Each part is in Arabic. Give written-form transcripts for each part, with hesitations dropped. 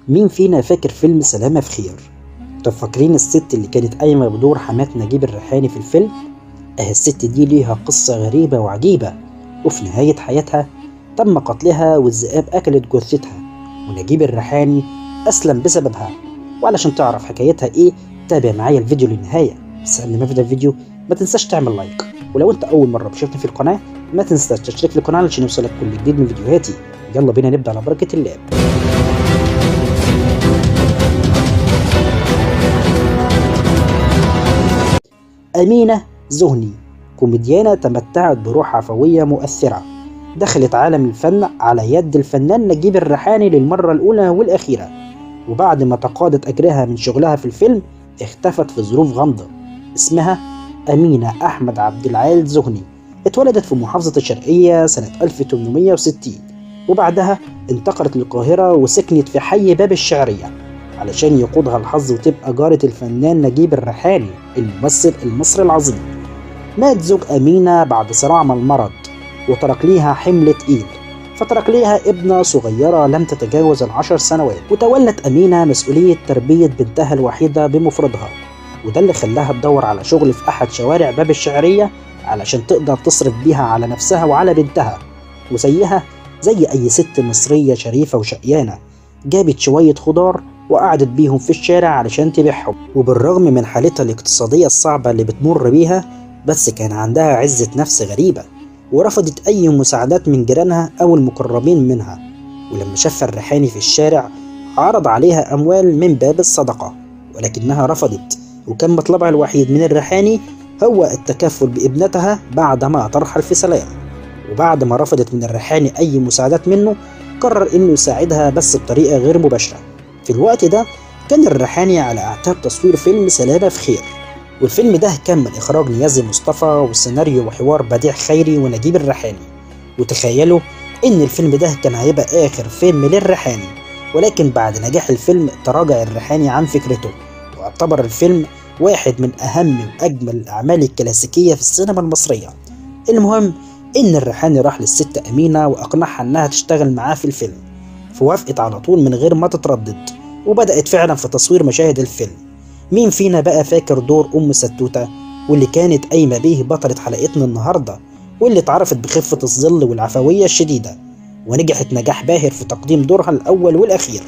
مين فينا فاكر فيلم سلامة في خير؟ طب فاكرين الست اللي كانت قايمة بدور حماة نجيب الريحاني في الفيلم؟ الست دي ليها قصة غريبة وعجيبة، وفي نهاية حياتها تم قتلها والذئاب أكلت جثتها، ونجيب الريحاني أسلم بسببها. وعلشان تعرف حكايتها إيه تابع معايا الفيديو للنهاية. بس قبل ما أبدأ الفيديو ما تنساش تعمل لايك، ولو أنت أول مرة بتشوفني في القناة ما تنساش تشترك في القناة علشان يوصلك كل جديد من فيديوهاتي. يلا بينا نبدأ على بركة الله. أمينة زهني كوميديانة تمتعت بروح عفوية مؤثرة، دخلت عالم الفن على يد الفنان نجيب الريحاني للمرة الأولى والأخيرة، وبعد ما تقاضت أجرها من شغلها في الفيلم اختفت في ظروف غامضة. اسمها أمينة أحمد عبد العال زهني، اتولدت في محافظة الشرقية سنة 1860، وبعدها انتقلت للقاهرة وسكنت في حي باب الشعرية علشان يقودها الحظ وتبقى جارة الفنان نجيب الريحاني الممثل المصري العظيم. مات زوج أمينة بعد صراع مع المرض وترك ليها حمل تقيل، فترك ليها ابنة صغيرة لم تتجاوز 10 سنوات، وتولت أمينة مسؤولية تربية بنتها الوحيدة بمفردها، وده اللي خلاها تدور على شغل في أحد شوارع باب الشعرية علشان تقدر تصرف بيها على نفسها وعلى بنتها. وزيها زي أي ست مصرية شريفة وشقيانة جابت شوية خضار وقعدت بيهم في الشارع علشان تبيعهم. وبالرغم من حالتها الاقتصادية الصعبة اللي بتمر بيها، بس كان عندها عزة نفس غريبة، ورفضت أي مساعدات من جيرانها أو المقربين منها. ولما شاف الريحاني في الشارع عرض عليها أموال من باب الصدقة، ولكنها رفضت، وكان مطلبها الوحيد من الريحاني هو التكفل بابنتها بعدما ترحل في سلام. وبعد ما رفضت من الريحاني أي مساعدات منه، قرر إنه يساعدها بس بطريقة غير مباشرة. في الوقت ده كان الريحاني على أعتاب تصوير فيلم سلامة في خير، والفيلم ده كان من إخراج نيازي مصطفى والسيناريو وحوار بديع خيري ونجيب الريحاني. وتخيلوا إن الفيلم ده كان هيبقى آخر فيلم للريحاني، ولكن بعد نجاح الفيلم تراجع الريحاني عن فكرته، واعتبر الفيلم واحد من أهم وأجمل الأعمال الكلاسيكية في السينما المصرية. المهم إن الريحاني راح للست أمينة وأقنعها إنها تشتغل معاه في الفيلم، فوافقت على طول من غير ما تتردد، وبدأت فعلا في تصوير مشاهد الفيلم. مين فينا بقى فاكر دور أم ستوتة واللي كانت قايمة به بطلة حلقتنا النهاردة، واللي اتعرفت بخفة الظل والعفوية الشديدة، ونجحت نجاح باهر في تقديم دورها الأول والأخير.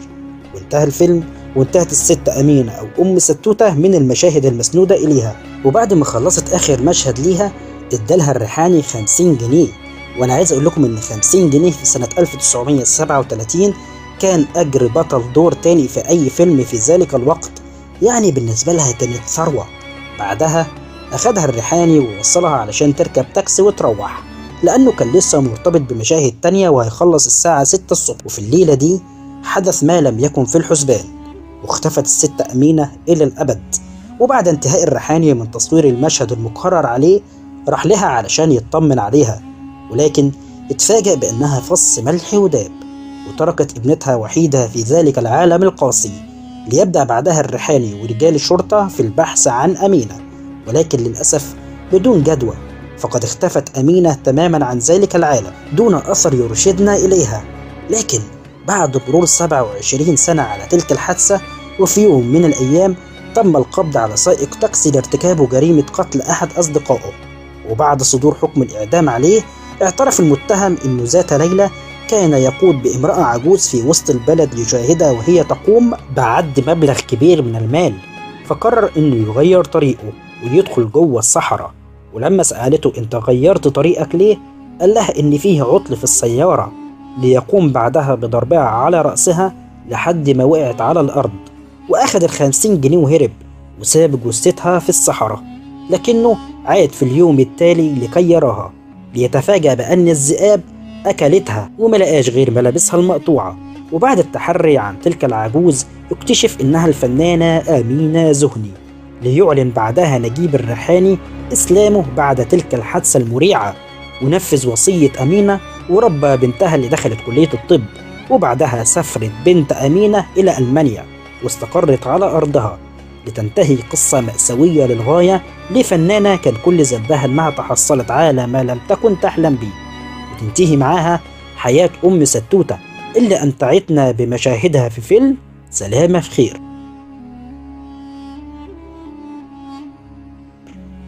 وانتهى الفيلم وانتهت الست أمينة أو أم ستوتة من المشاهد المسنودة إليها، وبعد ما خلصت آخر مشهد ليها ادالها الريحاني 50 جنيه. وانا عايز اقول لكم ان 50 جنيه في سنة 1937 كان اجر بطل دور تاني في اي فيلم في ذلك الوقت، يعني بالنسبة لها كانت ثروة. بعدها اخدها الريحاني ووصلها علشان تركب تاكسي وتروح، لانه كان لسه مرتبط بمشاهد تانية وهيخلص الساعة 6 الصبح. وفي الليلة دي حدث ما لم يكن في الحسبان، واختفت الست أمينة إلى الأبد. وبعد انتهاء الريحاني من تصوير المشهد المقرر عليه راح لها علشان يطمن عليها، ولكن اتفاجأ بأنها فص ملح وداب، وتركت ابنتها وحيدة في ذلك العالم القاسي. ليبدأ بعدها الريحاني ورجال الشرطة في البحث عن أمينة، ولكن للأسف بدون جدوى، فقد اختفت أمينة تماما عن ذلك العالم دون أثر يرشدنا إليها. لكن بعد مرور 27 سنة على تلك الحادثة، وفي يوم من الأيام تم القبض على سائق تاكسي لارتكاب جريمة قتل أحد أصدقائه، وبعد صدور حكم الإعدام عليه اعترف المتهم أنه ذات ليلة كان يقود بامرأة عجوز في وسط البلد ليشاهدها وهي تقوم بعد مبلغ كبير من المال، فقرر أنه يغير طريقه ويدخل جوه الصحراء. ولما سألته أنت غيرت طريقك ليه؟ قال لها إن فيه عطل في السيارة، ليقوم بعدها بضربها على رأسها لحد ما وقعت على الأرض، وأخذ 50 جنيه وهرب وساب جثتها في الصحراء. لكنه عاد في اليوم التالي لكي يراها، ليتفاجأ بأن الذئاب أكلتها وملقاش غير ملابسها المقطوعة. وبعد التحري عن تلك العجوز اكتشف إنها الفنانة أمينة زهني، ليعلن بعدها نجيب الريحاني إسلامه بعد تلك الحادثة المريعة، ونفذ وصية أمينة وربى بنتها اللي دخلت كلية الطب. وبعدها سافرت بنت أمينة إلى ألمانيا واستقرت على أرضها، لتنتهي قصة مأساوية للغاية لفنانة كان كل ذنبها إنها تحصلت على ما لم تكن تحلم به، وتنتهي معاها حياة أم ستوتة اللي أمتعتنا بمشاهدها في فيلم سلامة في خير.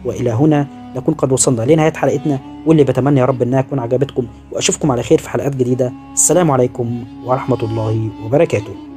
وإلى هنا نكون قد وصلنا لنهاية حلقتنا، واللي بتمنى يا رب إنها تكون عجبتكم، وأشوفكم على خير في حلقات جديدة. السلام عليكم ورحمة الله وبركاته.